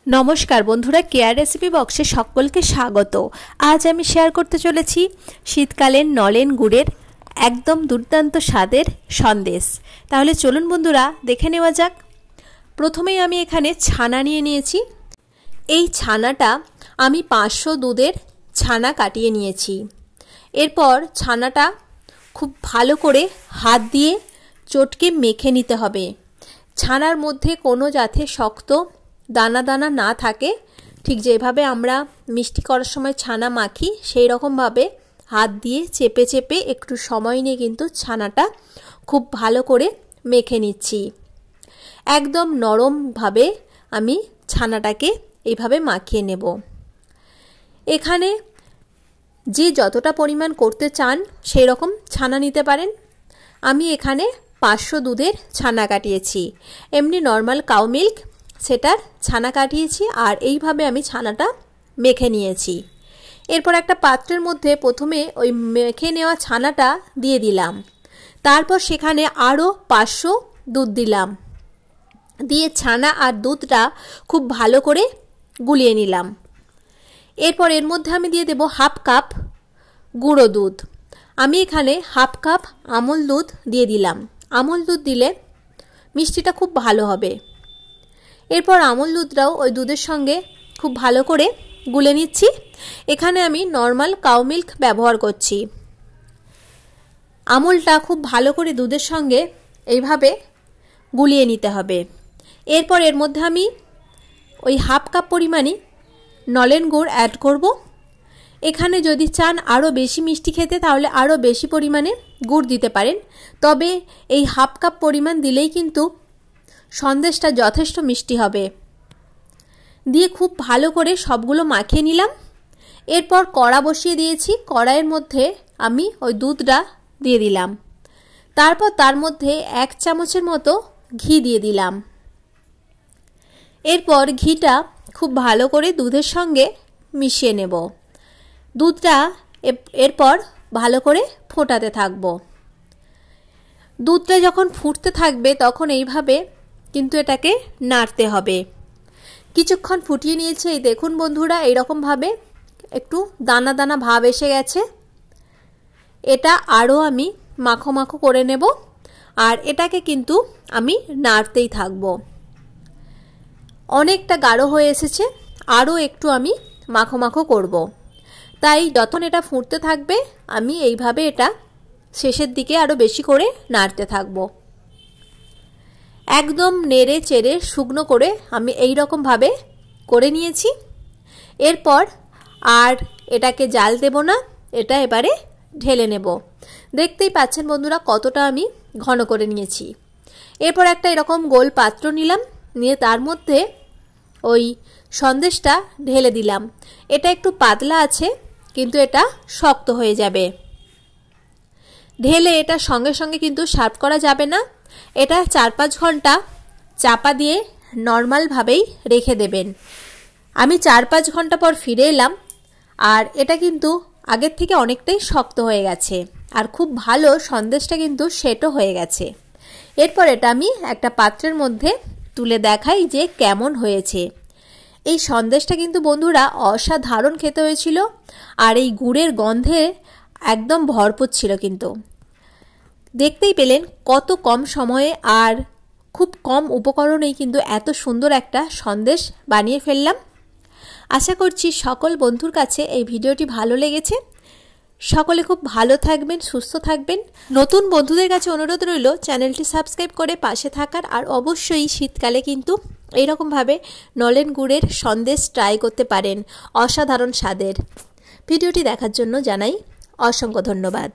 नमस्कार बंधुरा care recipe बक्से सकलके स्वागत। आज आमी शेयर करते चलेछि शीतकाले नलेन गुड़ेर एकदम दुर्दान्त स्वादेर सन्देश। ताहले चलुन बंधुरा देखे नेওয়া যাক। प्रथमेই आमी एखाने छाना निये निয়েছি। এই ছানাটা আমি 500 দুধের ছানা কাটিয়ে নিয়েছি। এরপর ছানাটা খুব ভালো করে হাত দিয়ে চটকে মেখে নিতে হবে। ছানার মধ্যে কোনো যাতে শক্ত दाना दाना ना थाके, ठीक जेभावे आमरा मिष्टि करार समय छाना माखी सेई रकम भावे हाथ दिए चेपे चेपे एकटू समय निये किन्तु छानाटा खूब भालो करे मेखे निচ্ছি। एकदम नरम भावे आमी छानाटाके एइभावे माखिए नेब। एखाने जे जतटा परिमाण करते चान सेई रकम छाना निते पारेन। आमी एखाने 500 दूधेर छाना काटिয়েছি। एमनि नर्माल काउ मिल्क सेटार छाना काटिয়েছি আর এইভাবে আমি ছানাটা মেখে নিয়েছি। এরপর একটা পাত্রের মধ্যে প্রথমে ওই মেখে নেওয়া ছানাটা দিয়ে দিলাম। তারপর সেখানে আরো 500 দুধ দিলাম। দিয়ে ছানা আর দুধটা খুব ভালো করে গুলিয়ে নিলাম। এরপর এর মধ্যে আমি দিয়ে দেব হাফ কাপ গুঁড়ো দুধ। আমি এখানে হাফ কাপ আমল দুধ দিয়ে দিলাম। আমল দুধ দিলে মিষ্টিটা খুব ভালো হবে। এরপর আমল দুধটাও ওই দুধের সঙ্গে খুব ভালো করে গুলে নিচ্ছি। এখানে আমি নরমাল কাউ মিল্ক ব্যবহার করছি। আমলটা খুব ভালো করে দুধের সঙ্গে এইভাবে গুলিয়ে নিতে হবে। এরপর এর মধ্যে আমি ওই হাফ কাপ পরিমাণই নলেন গুড় অ্যাড করব। এখানে যদি চান আরও বেশি মিষ্টি খেতে তাহলে আরও বেশি পরিমাণে গুড় দিতে পারেন। তবে এই হাফ কাপ পরিমাণ দিলেই কিন্তু সন্দেশটা যথেষ্ট মিষ্টি হবে। দিয়ে খুব ভালো করে সবগুলো মাখিয়ে নিলাম। এরপর কড়া বসিয়ে দিয়েছি। কড়াইয়ের মধ্যে আমি ওই দুধটা দিয়ে দিলাম। তারপর তার মধ্যে 1 চামচের মতো ঘি দিয়ে দিলাম। এরপর ঘিটা খুব ভালো করে দুধের সঙ্গে মিশিয়ে নেব। দুধটা এরপর ভালো করে ফোটাতে থাকব। দুধটা যখন ফুটতে থাকবে তখন এইভাবে কিন্তু এটাকে নাড়তে হবে। কিছুক্ষণ ফুটিয়ে নিয়েছি। এই দেখুন বন্ধুরা এইরকম ভাবে একটু দানা দানা ভাব এসে গেছে। এটা আরও আমি মাখো মাখো করে নেব। আর এটাকে কিন্তু আমি নাড়তেই থাকব। অনেকটা গাঢ় হয়ে এসেছে, আরও একটু আমি মাখো মাখো করব। তাই যখন এটা ফুটতে থাকবে আমি এইভাবে এটা শেষের দিকে আরও বেশি করে নাড়তে থাকব। একদম নেড়ে চেড়ে শুকনো করে আমি এই রকম ভাবে করে নিয়েছি। এরপর আর এটাকে জাল দেব না, এটা এবারে ঢেলে নেব। দেখতেই পাচ্ছেন বন্ধুরা কতটা আমি ঘন করে নিয়েছি। এরপর একটা এরকম গোল পাত্র নিলাম, নিয়ে তার মধ্যে ওই সন্দেশটা ঢেলে দিলাম। এটা একটু পাতলা আছে কিন্তু এটা শক্ত হয়ে যাবে। ঢেলে এটা সঙ্গে সঙ্গে কিন্তু সার্ভ করা যাবে না। এটা 4-5 ঘন্টা চাপা দিয়ে নরমাল ভাবেই রেখে দেবেন। আমি 4-5 ঘন্টা পর ফিরে এলাম আর এটা কিন্তু আগের থেকে অনেকটাই শক্ত হয়ে গেছে আর খুব ভালো সন্দেশটা কিন্তু সেটও হয়ে গেছে। এরপর এটা আমি একটা পাত্রের মধ্যে তুলে দেখাই যে কেমন হয়েছে। এই সন্দেশটা কিন্তু বন্ধুরা অসাধারণ খেতে হয়েছিল আর এই গুড়ের গন্ধে একদম ভরপুর ছিল। কিন্তু দেখতেই পেলেন কত কম সময়ে আর খুব কম উপকরণেই কিন্তু এত সুন্দর একটা সন্দেশ বানিয়ে ফেললাম। আশা করছি সকল বন্ধুর কাছে এই ভিডিওটি ভালো লেগেছে। সকলে খুব ভালো থাকবেন, সুস্থ থাকবেন। নতুন বন্ধুদের কাছে অনুরোধ রইল চ্যানেলটি সাবস্ক্রাইব করে পাশে থাকার। আর অবশ্যই শীতকালে কিন্তু এইরকম ভাবে নলেন গুড়ের সন্দেশ ট্রাই করতে পারেন, অসাধারণ স্বাদের। ভিডিওটি দেখার জন্য জানাই অসংখ্য ধন্যবাদ।